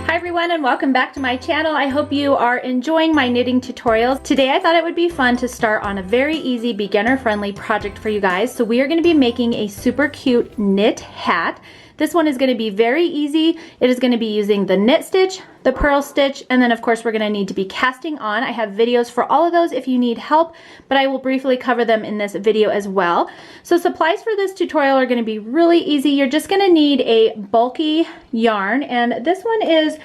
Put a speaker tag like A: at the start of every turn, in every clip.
A: Hi everyone and welcome back to my channel. I hope you are enjoying my knitting tutorials. Today I thought it would be fun to start on a very easy beginner friendly project for you guys. So we are going to be making a super cute knit hat. This one is going to be very easy. It is going to be using the knit stitch, the purl stitch, and then of course we're going to need to be casting on. I have videos for all of those if you need help, but I will briefly cover them in this video as well. So supplies for this tutorial are going to be really easy. You're just going to need a bulky yarn, and this one is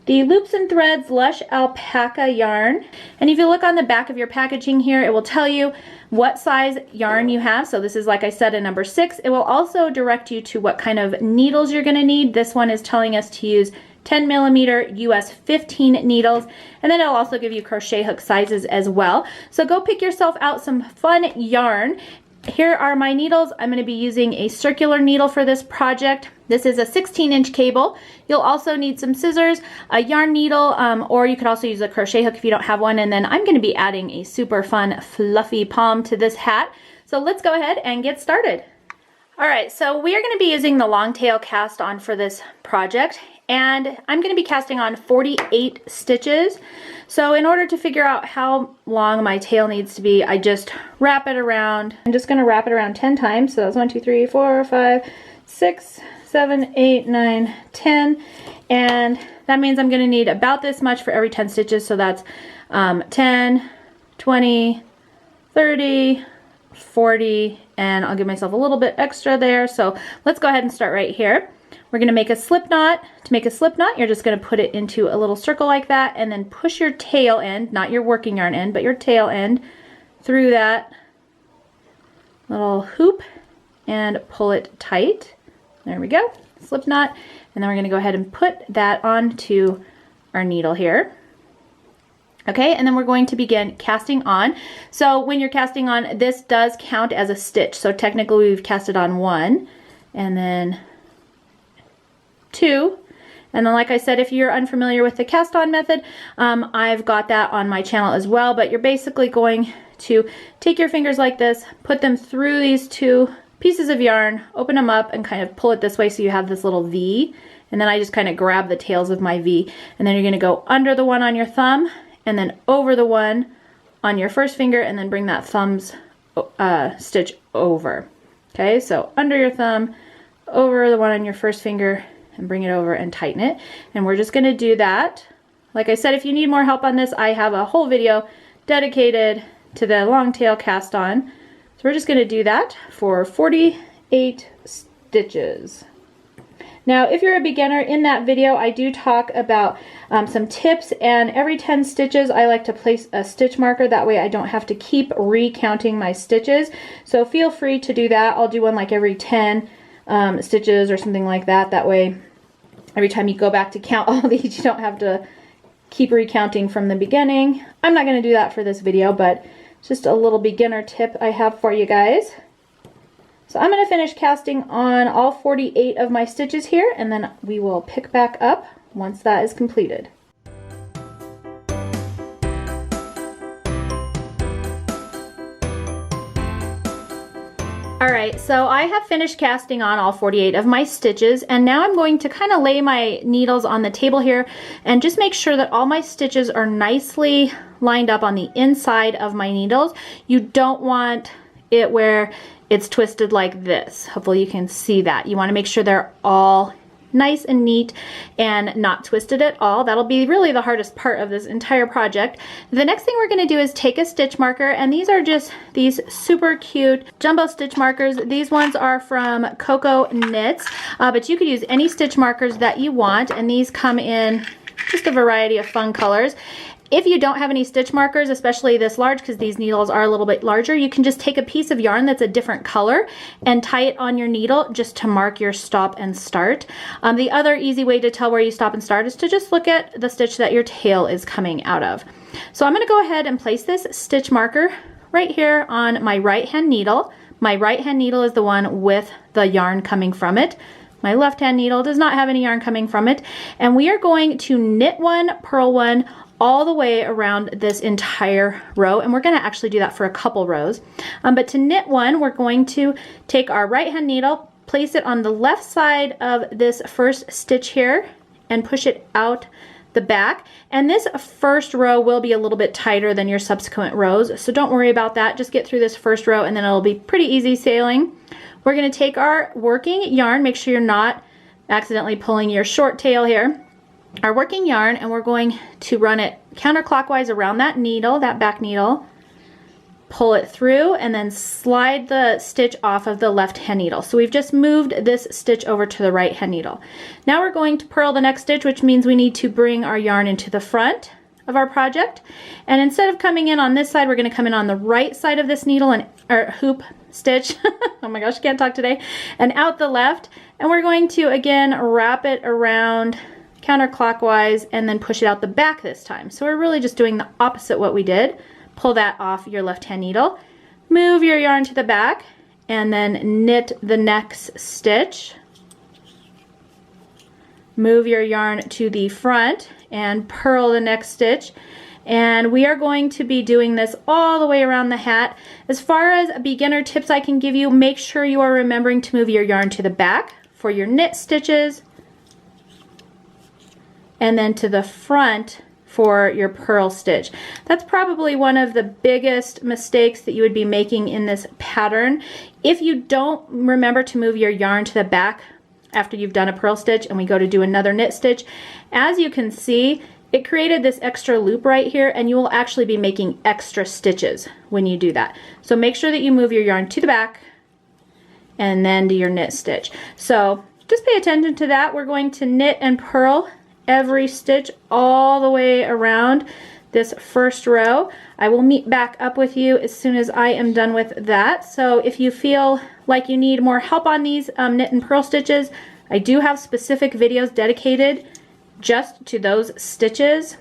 A: the Loops and Threads Lush Alpaca yarn. And if you look on the back of your packaging here, it will tell you what size yarn you have. So this is, like I said, a number 6. It will also direct you to what kind of needles you're going to need. This one is telling us to use 10mm US 15 needles, and then it'll also give you crochet hook sizes as well. So go pick yourself out some fun yarn. Here are my needles. I'm going to be using a circular needle for this project. This is a 16-inch cable. You'll also need some scissors, a yarn needle, or you could also use a crochet hook if you don't have one. And then I'm going to be adding a super fun fluffy palm to this hat. So let's go ahead and get started. All right, so we are going to be using the long tail cast on for this project, and I'm going to be casting on 48 stitches. So in order to figure out how long my tail needs to be, I just wrap it around. I'm just going to wrap it around 10 times. So that's 1, 2, 3, 4, 5, 6, 7, 8, 9, 10. And that means I'm going to need about this much for every 10 stitches. So that's 10, 20, 30, 40, and I'll give myself a little bit extra there. So let's go ahead and start right here. We're going to make a slip knot. To make a slip knot, you're just going to put it into a little circle like that, and then push your tail end, not your working yarn end, but your tail end through that little hoop and pull it tight. There we go, slip knot. And then we're going to go ahead and put that onto our needle here. Okay, and then we're going to begin casting on. So when you're casting on, this does count as a stitch. So technically we've casted on 1, and then 2, and then like I said, if you're unfamiliar with the cast on method, I've got that on my channel as well. But you're basically going to take your fingers like this, put them through these 2 pieces of yarn, open them up, and kind of pull it this way so you have this little V. And then I just kind of grab the tails of my V, and then you're going to go under the one on your thumb, and then over the one on your first finger, and then bring that thumb's stitch over. Okay, so under your thumb, over the one on your first finger, and bring it over and tighten it. And we're just going to do that. Like I said, if you need more help on this, I have a whole video dedicated to the long tail cast on. So we're just going to do that for 48 stitches. Now, if you're a beginner, in that video I do talk about some tips, and every 10 stitches I like to place a stitch marker. That way I don't have to keep recounting my stitches. So feel free to do that. I'll do one like every 10 stitches or something like that. That way every time you go back to count all these, you don't have to keep recounting from the beginning. I'm not going to do that for this video, but just a little beginner tip I have for you guys. So I'm going to finish casting on all 48 of my stitches here, and then we will pick back up once that is completed. Alright, so I have finished casting on all 48 of my stitches, and now I'm going to kind of lay my needles on the table here and just make sure that all my stitches are nicely lined up on the inside of my needles. You don't want it where it's twisted like this. Hopefully you can see that. You want to make sure they're all nice and neat and not twisted at all. That'll be really the hardest part of this entire project. The next thing we're going to do is take a stitch marker, and these are just these super cute jumbo stitch markers. These ones are from Coco Knits, but you could use any stitch markers that you want, and these come in just a variety of fun colors. If you don't have any stitch markers, especially this large, because these needles are a little bit larger, you can just take a piece of yarn that's a different color and tie it on your needle just to mark your stop and start. The other easy way to tell where you stop and start is to just look at the stitch that your tail is coming out of. So I'm going to go ahead and place this stitch marker right here on my right hand needle. My right hand needle is the one with the yarn coming from it. My left hand needle does not have any yarn coming from it. And we are going to knit 1, purl 1, all the way around this entire row, and we're going to actually do that for a couple rows. But to knit 1, we're going to take our right hand needle, place it on the left side of this first stitch here, and push it out the back. And this first row will be a little bit tighter than your subsequent rows, so don't worry about that. Just get through this first row and then it'll be pretty easy sailing. We're going to take our working yarn, make sure you're not accidentally pulling your short tail here, our working yarn, and we're going to run it counterclockwise around that needle, that back needle, pull it through, and then slide the stitch off of the left hand needle. So we've just moved this stitch over to the right hand needle. Now we're going to purl the next stitch, which means we need to bring our yarn into the front of our project. And instead of coming in on this side, we're going to come in on the right side of this needle and hoop stitch. Oh my gosh, I can't talk today. And out the left. And we're going to again wrap it around counterclockwise and then push it out the back this time. So we're really just doing the opposite what we did. Pull that off your left hand needle, move your yarn to the back, and then knit the next stitch. Move your yarn to the front and purl the next stitch. And we are going to be doing this all the way around the hat. As far as beginner tips I can give you, make sure you are remembering to move your yarn to the back for your knit stitches, and then to the front for your purl stitch. That's probably one of the biggest mistakes that you would be making in this pattern. If you don't remember to move your yarn to the back after you've done a purl stitch and we go to do another knit stitch, as you can see, it created this extra loop right here, and you will actually be making extra stitches when you do that. So make sure that you move your yarn to the back and then do your knit stitch. So just pay attention to that. We're going to knit and purl every stitch all the way around this first row. I will meet back up with you as soon as I am done with that. So if you feel like you need more help on these knit and purl stitches, I do have specific videos dedicated just to those stitches.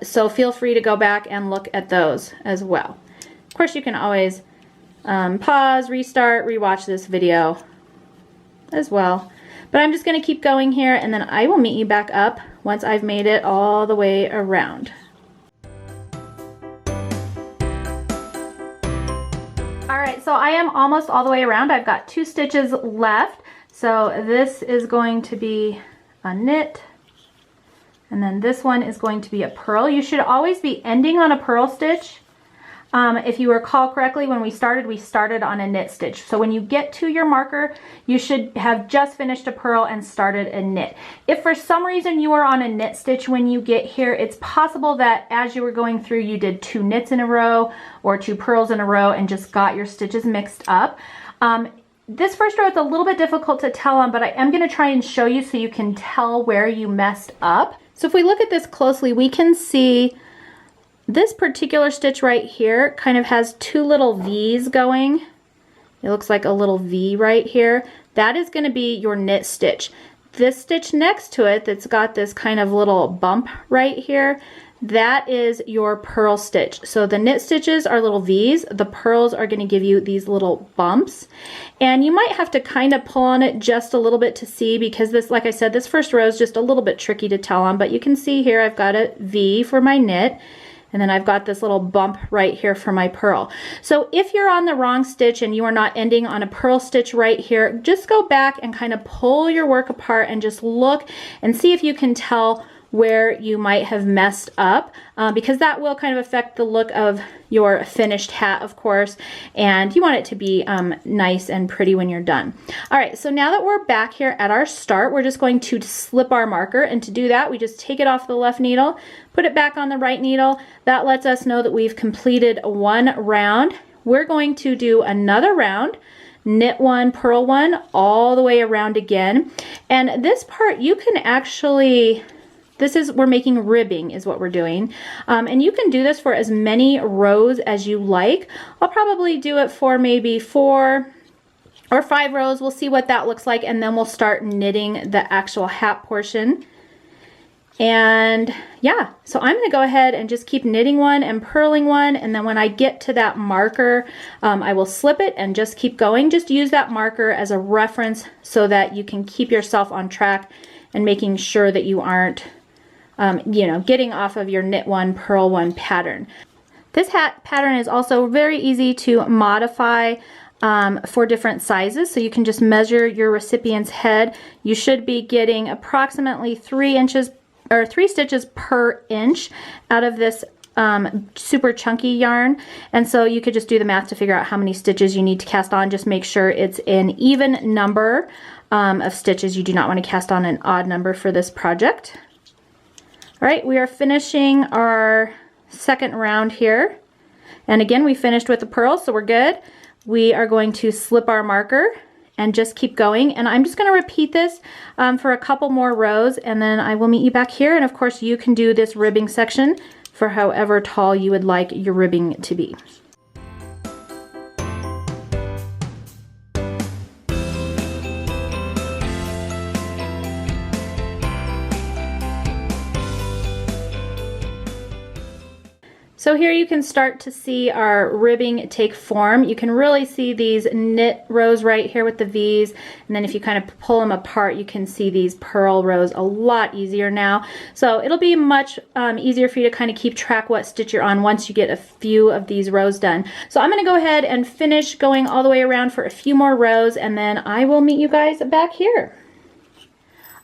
A: So feel free to go back and look at those as well. Of course, you can always pause, restart, rewatch this video as well. But I'm just going to keep going here, and then I will meet you back up once I've made it all the way around. Alright, so I am almost all the way around. I've got 2 stitches left. So this is going to be a knit, and then this one is going to be a purl. You should always be ending on a purl stitch. If you recall correctly, when we started on a knit stitch. So when you get to your marker, you should have just finished a purl and started a knit. If for some reason you are on a knit stitch when you get here, it's possible that as you were going through, you did 2 knits in a row or 2 purls in a row and just got your stitches mixed up. This first row is a little bit difficult to tell on, but I am going to try and show you so you can tell where you messed up. So if we look at this closely, we can see this particular stitch right here kind of has 2 little V's going. It looks like a little V right here. That is going to be your knit stitch. This stitch next to it that's got this kind of little bump right here, that is your purl stitch. So the knit stitches are little V's. The purls are going to give you these little bumps. And you might have to kind of pull on it just a little bit to see, because this, like I said, this first row is just a little bit tricky to tell on. But you can see here I've got a V for my knit. And then I've got this little bump right here for my purl. So if you're on the wrong stitch and you are not ending on a purl stitch right here, just go back and kind of pull your work apart and just look and see if you can tell where you might have messed up, because that will kind of affect the look of your finished hat, of course, and you want it to be nice and pretty when you're done. All right, so now that we're back here at our start, we're just going to slip our marker, and to do that, we just take it off the left needle, put it back on the right needle. That lets us know that we've completed 1 round. We're going to do another round, knit 1, purl 1, all the way around again. And this part, you can actually, we're making ribbing is what we're doing. And you can do this for as many rows as you like. I'll probably do it for maybe 4 or 5 rows. We'll see what that looks like, and then we'll start knitting the actual hat portion. And yeah, so I'm going to go ahead and just keep knitting 1 and purling 1, and then when I get to that marker, I will slip it and just keep going. Just use that marker as a reference so that you can keep yourself on track and making sure that you aren't getting off of your knit 1, purl 1 pattern. This hat pattern is also very easy to modify. for different sizes. So you can just measure your recipient's head. You should be getting approximately 3 inches or 3 stitches per inch out of this super chunky yarn. And so you could just do the math to figure out how many stitches you need to cast on. Just make sure it's an even number of stitches. You do not want to cast on an odd number for this project. All right, we are finishing our second round here. And again, we finished with the pearls, so we're good. We are going to slip our marker and just keep going. And I'm just going to repeat this for a couple more rows, and then I will meet you back here. And of course, you can do this ribbing section for however tall you would like your ribbing to be. So here you can start to see our ribbing take form. You can really see these knit rows right here with the V's, and then if you kind of pull them apart, you can see these purl rows a lot easier now. So it'll be much easier for you to kind of keep track what stitch you're on once you get a few of these rows done. So I'm going to go ahead and finish going all the way around for a few more rows, and then I will meet you guys back here.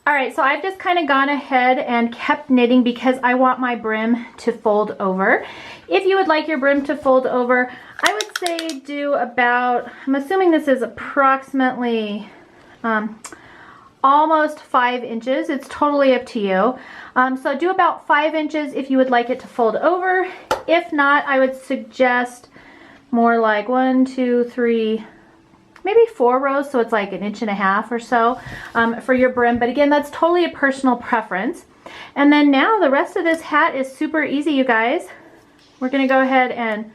A: Alright, so I've just kind of gone ahead and kept knitting because I want my brim to fold over. If you would like your brim to fold over, I would say do about, I'm assuming this is approximately almost 5 inches. It's totally up to you. So do about 5 inches if you would like it to fold over. If not, I would suggest more like 1, 2, 3, maybe 4 rows, so it's like 1.5 inches or so for your brim. But again, that's totally a personal preference. And then now the rest of this hat is super easy, you guys. We're going to go ahead and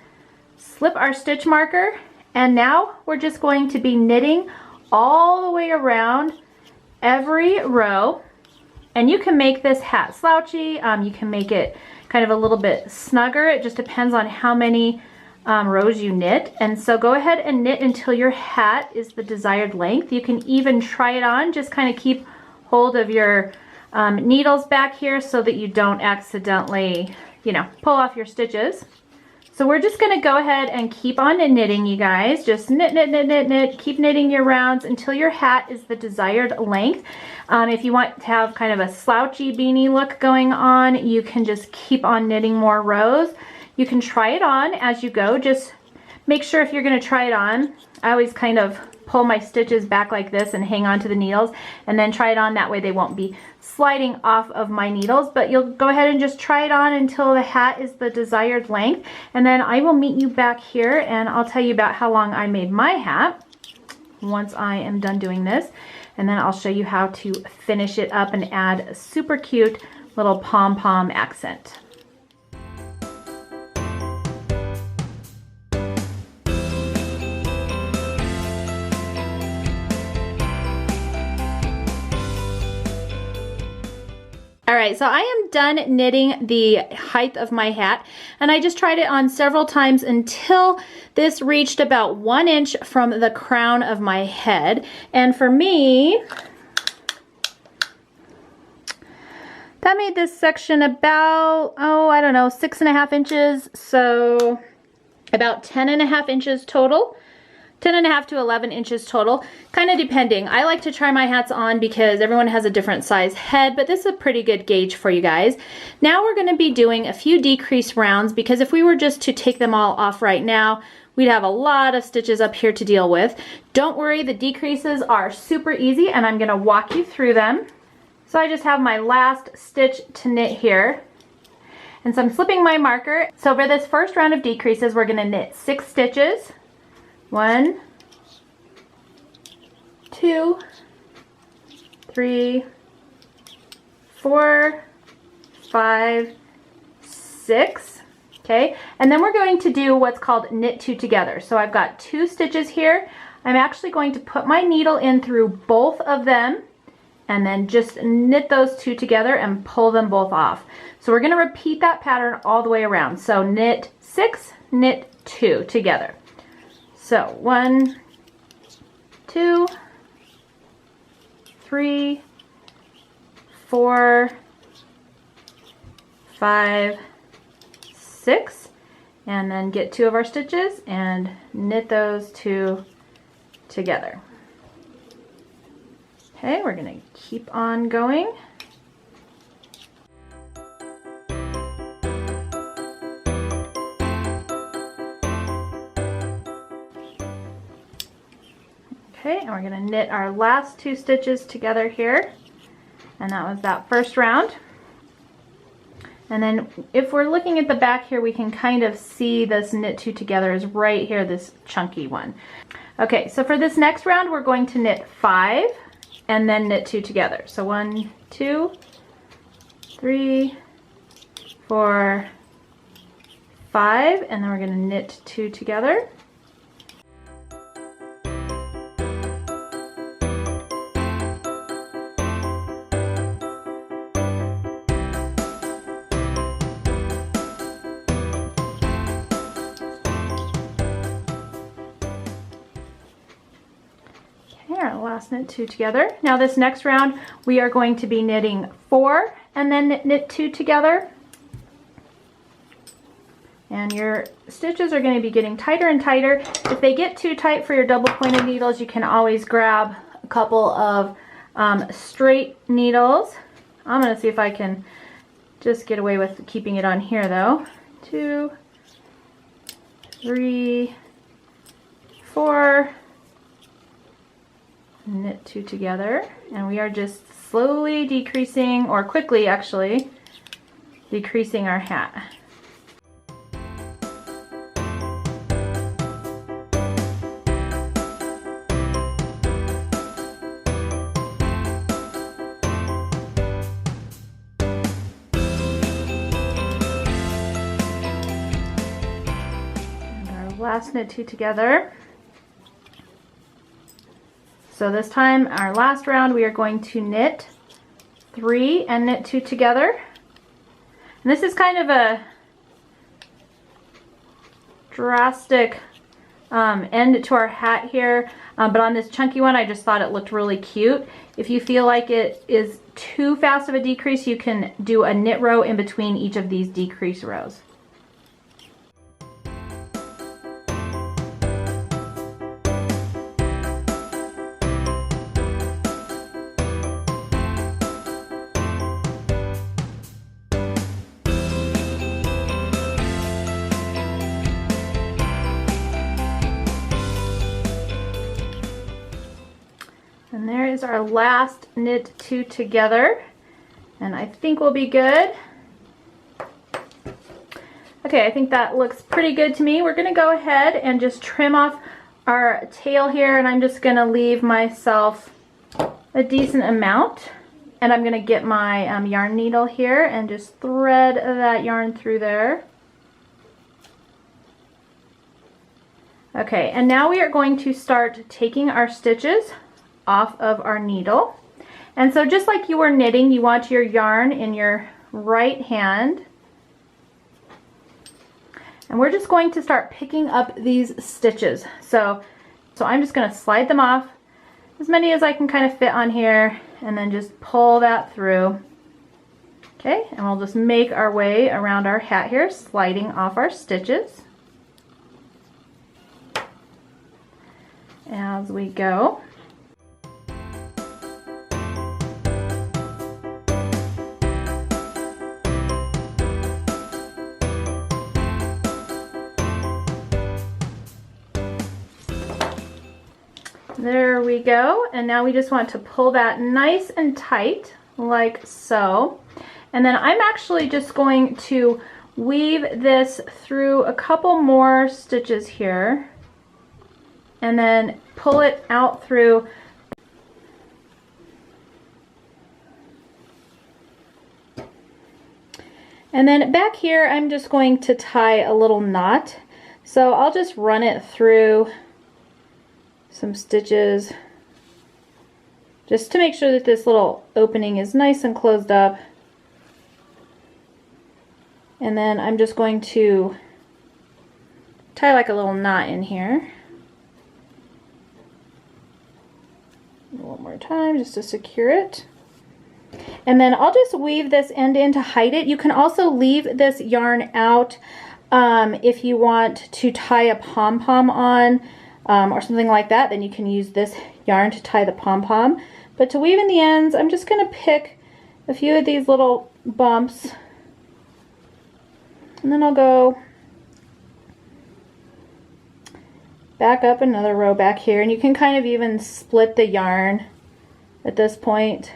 A: slip our stitch marker, and now we're just going to be knitting all the way around every row. And you can make this hat slouchy, you can make it kind of a little bit snugger. It just depends on how many rows you knit. And so go ahead and knit until your hat is the desired length. You can even try it on, just kind of keep hold of your needles back here so that you don't accidentally, you know, pull off your stitches. So we're just going to go ahead and keep on knitting, you guys. Just knit, knit, knit, knit, knit. Keep knitting your rounds until your hat is the desired length. If you want to have kind of a slouchy beanie look going on, you can just keep on knitting more rows. You can try it on as you go. Just make sure if you're going to try it on, I always kind of pull my stitches back like this and hang on to the needles and then try it on. That way they won't be sliding off of my needles, but you'll go ahead and just try it on until the hat is the desired length. And then I will meet you back here and I'll tell you about how long I made my hat once I am done doing this. And then I'll show you how to finish it up and add a super cute little pom-pom accent. Alright, so I am done knitting the height of my hat, and I just tried it on several times until this reached about 1 inch from the crown of my head. And for me, that made this section about, oh, I don't know, 6.5 inches, so about 10.5 inches total. 10.5 to 11 inches total, kind of depending. I like to try my hats on because everyone has a different size head, but this is a pretty good gauge for you guys. Now we're going to be doing a few decrease rounds because if we were just to take them all off right now, we'd have a lot of stitches up here to deal with. Don't worry, the decreases are super easy and I'm going to walk you through them. So I just have my last stitch to knit here. And so I'm slipping my marker. So for this first round of decreases, we're going to knit 6 stitches. 1, 2, 3, 4, 5, 6. Okay, and then we're going to do what's called knit 2 together. So I've got 2 stitches here. I'm actually going to put my needle in through both of them and then just knit those 2 together and pull them both off. So we're going to repeat that pattern all the way around. So knit 6, knit 2 together. So 1, 2, 3, 4, 5, 6, and then get 2 of our stitches and knit those 2 together. Okay, we're gonna keep on going. Okay, and we're gonna knit our last 2 stitches together here. And that was that first round. And then if we're looking at the back here, we can kind of see this knit 2 together is right here, this chunky one. Okay, so for this next round, we're going to knit 5 and then knit 2 together. So 1, 2, 3, 4, 5, and then we're gonna knit 2 together. Our last knit 2 together. Now this next round we are going to be knitting 4 and then knit 2 together. And your stitches are going to be getting tighter and tighter. If they get too tight for your double pointed needles, you can always grab a couple of straight needles. I'm going to see if I can just get away with keeping it on here though. 2, 3, 4, knit 2 together, and we are just slowly decreasing, or quickly actually, decreasing our hat. And our last knit 2 together. So this time, our last round, we are going to knit 3 and knit 2 together. And this is kind of a drastic end to our hat here, but on this chunky one, I just thought it looked really cute. If you feel like it is too fast of a decrease, you can do a knit row in between each of these decrease rows. And there is our last knit 2 together, and I think we'll be good. Okay, I think that looks pretty good to me. We're gonna go ahead and just trim off our tail here, and I'm just gonna leave myself a decent amount. And I'm gonna get my yarn needle here and just thread that yarn through there. Okay, and now we are going to start taking our stitches off of our needle. And so just like you were knitting, you want your yarn in your right hand. And we're just going to start picking up these stitches. So I'm just going to slide them off, as many as I can kind of fit on here, and then just pull that through. Okay, and we'll just make our way around our hat here, sliding off our stitches as we go. There we go, and now we just want to pull that nice and tight like so. And then I'm actually just going to weave this through a couple more stitches here and then pull it out through. And then back here I'm just going to tie a little knot. So I'll just run it through some stitches just to make sure that this little opening is nice and closed up. And then I'm just going to tie like a little knot in here. One more time just to secure it. And then I'll just weave this end in to hide it. You can also leave this yarn out if you want to tie a pom-pom on. or something like that, then you can use this yarn to tie the pom-pom. But to weave in the ends, I'm just going to pick a few of these little bumps, and then I'll go back up another row back here, and you can kind of even split the yarn at this point.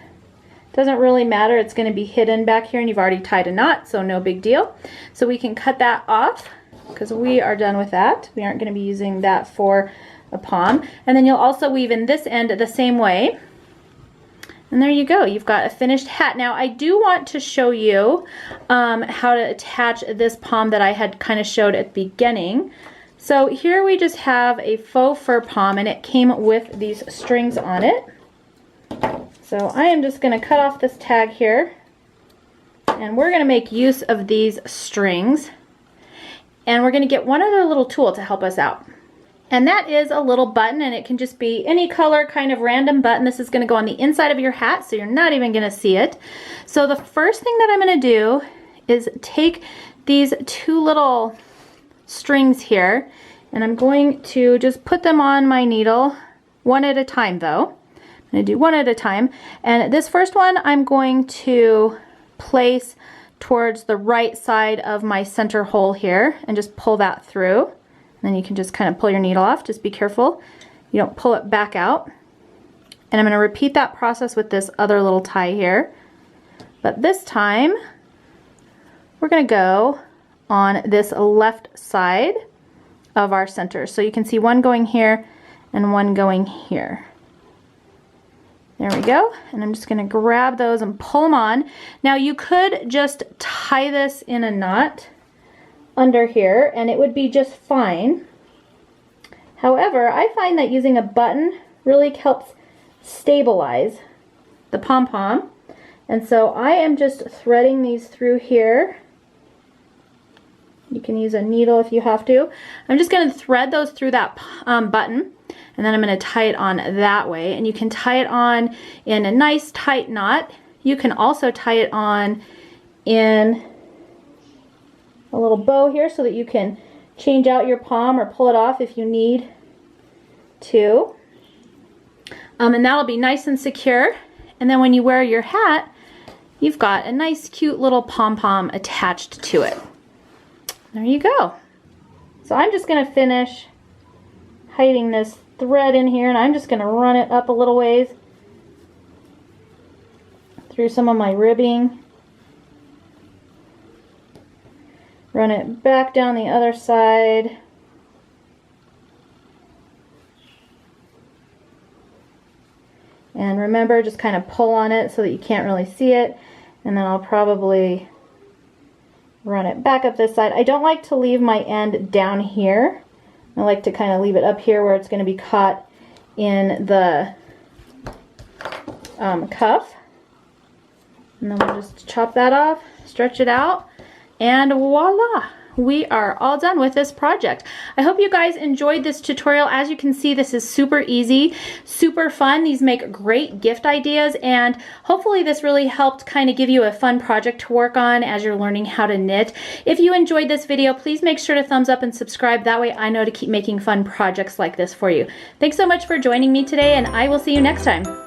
A: Doesn't really matter, it's going to be hidden back here and you've already tied a knot, so no big deal. So we can cut that off because we are done with that. We aren't going to be using that for a pom. And then you'll also weave in this end the same way. And there you go, you've got a finished hat. Now I do want to show you how to attach this pom that I had kind of showed at the beginning. So here we just have a faux fur pom, and it came with these strings on it. So I am just going to cut off this tag here, and we're going to make use of these strings, and we're going to get one other little tool to help us out. And that is a little button, and it can just be any color, kind of random button. This is going to go on the inside of your hat, so you're not even going to see it. So the first thing that I'm going to do is take these two little strings here, and I'm going to just put them on my needle one at a time though. I'm going to do one at a time, and this first one I'm going to place towards the right side of my center hole here and just pull that through. And then you can just kind of pull your needle off. Just be careful you don't pull it back out. And I'm going to repeat that process with this other little tie here. But this time we're going to go on this left side of our center. So you can see one going here and one going here. There we go. And I'm just going to grab those and pull them on. Now you could just tie this in a knot under here and it would be just fine. However, I find that using a button really helps stabilize the pom-pom. And so I am just threading these through here. You can use a needle if you have to. I'm just going to thread those through that button, and then I'm going to tie it on that way. And you can tie it on in a nice tight knot. You can also tie it on in a little bow here so that you can change out your pom or pull it off if you need to. And that'll be nice and secure. And then when you wear your hat, you've got a nice cute little pom-pom attached to it. There you go. So I'm just going to finish hiding this thread in here, and I'm just going to run it up a little ways through some of my ribbing. Run it back down the other side. And remember, just kind of pull on it so that you can't really see it. And then I'll probably run it back up this side. I don't like to leave my end down here. I like to kind of leave it up here where it's going to be caught in the cuff. And then we'll just chop that off, stretch it out, and voila! We are all done with this project. I hope you guys enjoyed this tutorial. As you can see, this is super easy, super fun. These make great gift ideas, and hopefully this really helped kind of give you a fun project to work on as you're learning how to knit. If you enjoyed this video, please make sure to thumbs up and subscribe. That way I know to keep making fun projects like this for you. Thanks so much for joining me today, and I will see you next time.